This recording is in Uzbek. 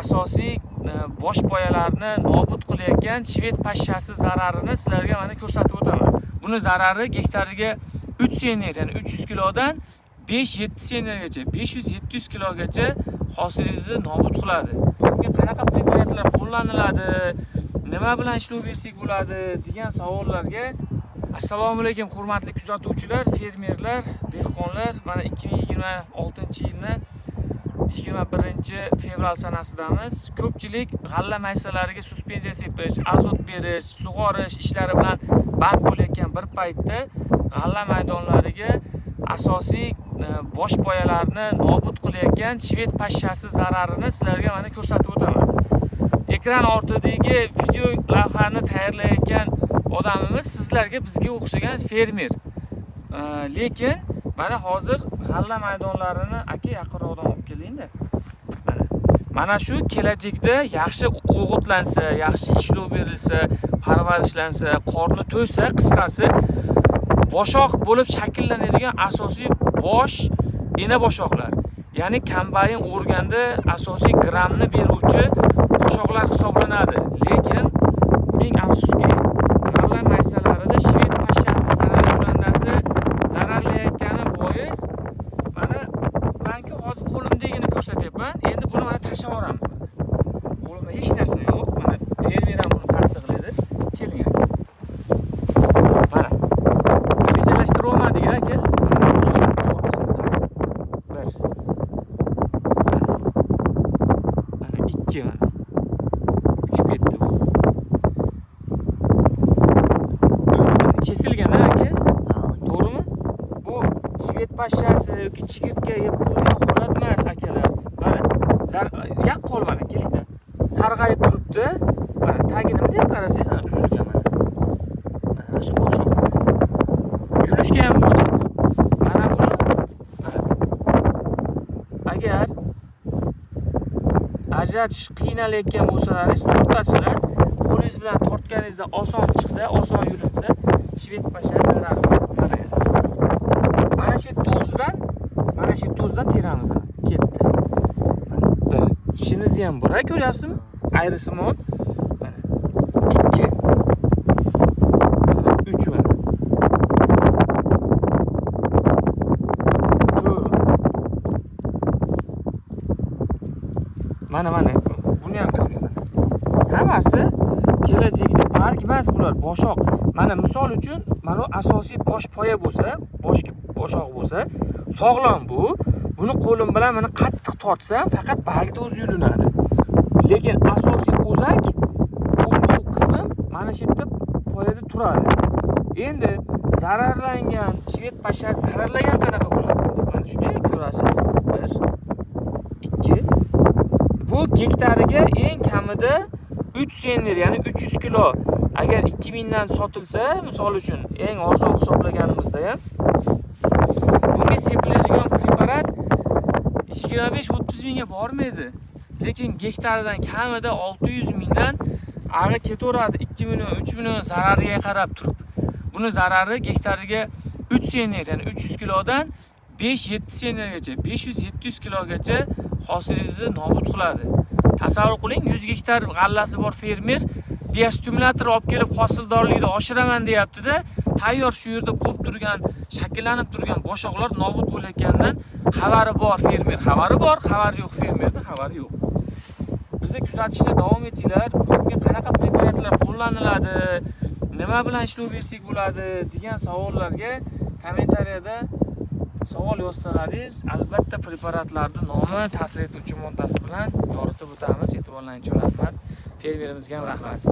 asosiy bosh boyalarni nobud qilayotgan shved pashshasi zararini sizlarga mana ko'rsatib o'taman. Buni zarari gektariga 3 senner, ya'ni 300 kilodan 5-7 sennergacha, 500-700 kilogacha hosilingizni nobud qiladi. Bunga qanaqa preparatlar qo'llaniladi, nima bilan ishlov bersak bo'ladi degan savollarga assalomu alaykum hurmatli kuzatuvchilar, fermerlar, dehqonlar. Mana 2026-yilni 21-fevral sanasidamiz. Ko'pchilik g'alla maysalariga suspenziya sepish, azot berish, sug'orish ishlari bilan band bo'layotgan bir paytda g'alla maydonlariga asosiy bosh boyalarni nobud qilayotgan shved pashshasi zararini sizlarga mana ko'rsatib o'taman. Ekran ortidagi video lavhani tayyorlayotgan odamimiz sizlarga bizga o'xshagan fermer. Lekin mana hozir g'alla maydonlarini aka yaqinroqdan olib keling-da. Mana shu kelajakda yaxshi o'g'itlansa, yaxshi ishlov berilsa, parvarishlansa, qorni to'ysa, qisqasi boshoq bo'lib shakllanadigan asosiy bosh ena boshoqlar. Ya'ni kombayn o'rganda asosiy grammni beruvchi boshoqlar hisoblanadi. Lekin ming afsuski, g'alla maysalarida shved pashshasi zararlandasi zararlayotgani bois mana menga hozir qo'limdagini ko'rsatyapman. Endi buni mana tashlab yuboraman. Qo'limda hech narsa yo'q. Mana fermer ham buni tasdiqlaydi. Keling aka. Mana rejalashtirolmadik aka. Uchib ketdi bu. Kesilgan aka. To'g'rimi? Bu shved pashshasi yoki chigirtka yeb qo'ygan holat emas akalar. Mana yaqqol mana kelingda. Sarg'ayib turibdi. Mana tagini bunday qarasangiz ana uzilgan mana. Mana shu boshoq. Yurishga ham hojat yo'q. Mana buni agar ajratish qiynalayotgan bo'lsalaringiz, tortasizlar. Qo'lingiz bilan tortganingizda oson chiqsa, oson yurilsa, shved pashshasi zarari bor. Mana shu o'zidan teramiz ketdi. Mana bir ishiniz ham bor, ko'ryapsizmi? Ayrisimon. Mana 2. Mana 3 mana. 4. Mana buni ham ko'ring. Hammasi kelajakda barg emas bular, boshoq. Mana misol uchun, mana asosiy bosh poya bo'lsa, boshoq bo'lsa, sog'lom bu. Buni qo'lim bilan mana qattiq tortsam, faqat bargda o'zi yulinadi. Lekin asosiy o'zak, o'zi qismi mana shu yerda poyada turadi. Endi zararlangan shved pashshasi zararlagan qanaqa bo'ladi? Mana shunday ko'rasiz. 1 2. Bu gektariga eng kamida 3 senner, ya'ni 300 kilo. Agar 2000 dan sotilsa, misol uchun eng arzon hisoblaganimizda ham bunga sepiladigan preparat 25-30 mingga bormaydi. Lekin gektaridan kamida 600 mingdan ag'i ketaveradi. 2 million, 3 million zarariga qarab turib. Buni zarari gektariga 3 senner, ya'ni 300 kilodan 5-7 sennergacha, 500-700 kilogacha hosilingizni nobud qiladi. Tasavvur qiling, 100 gektar g'allasi bor fermer biostimulyator olib kelib hosildorlikni oshiraman deyapti-da, tayyor shu yerda bo'lib turgan, shakllanib turgan boshoqlar nobud bo'layotganidan xabari bor fermer, xabari bor, xabari yo'q fermerda, xabari yo'q. Bizni kuzatishda davom etinglar. Bunga qanaqa preparatlar qo'llaniladi, nima bilan ishlov bersak bo'ladi degan savollarga kommentariyada savol yozsalaringiz, albatta preparatlarning nomi, ta'sir etuvchi moddasi bilan yoritib o'tamiz. E'tiborlaringiz uchun rahmat. Fermerimizga ham rahmat.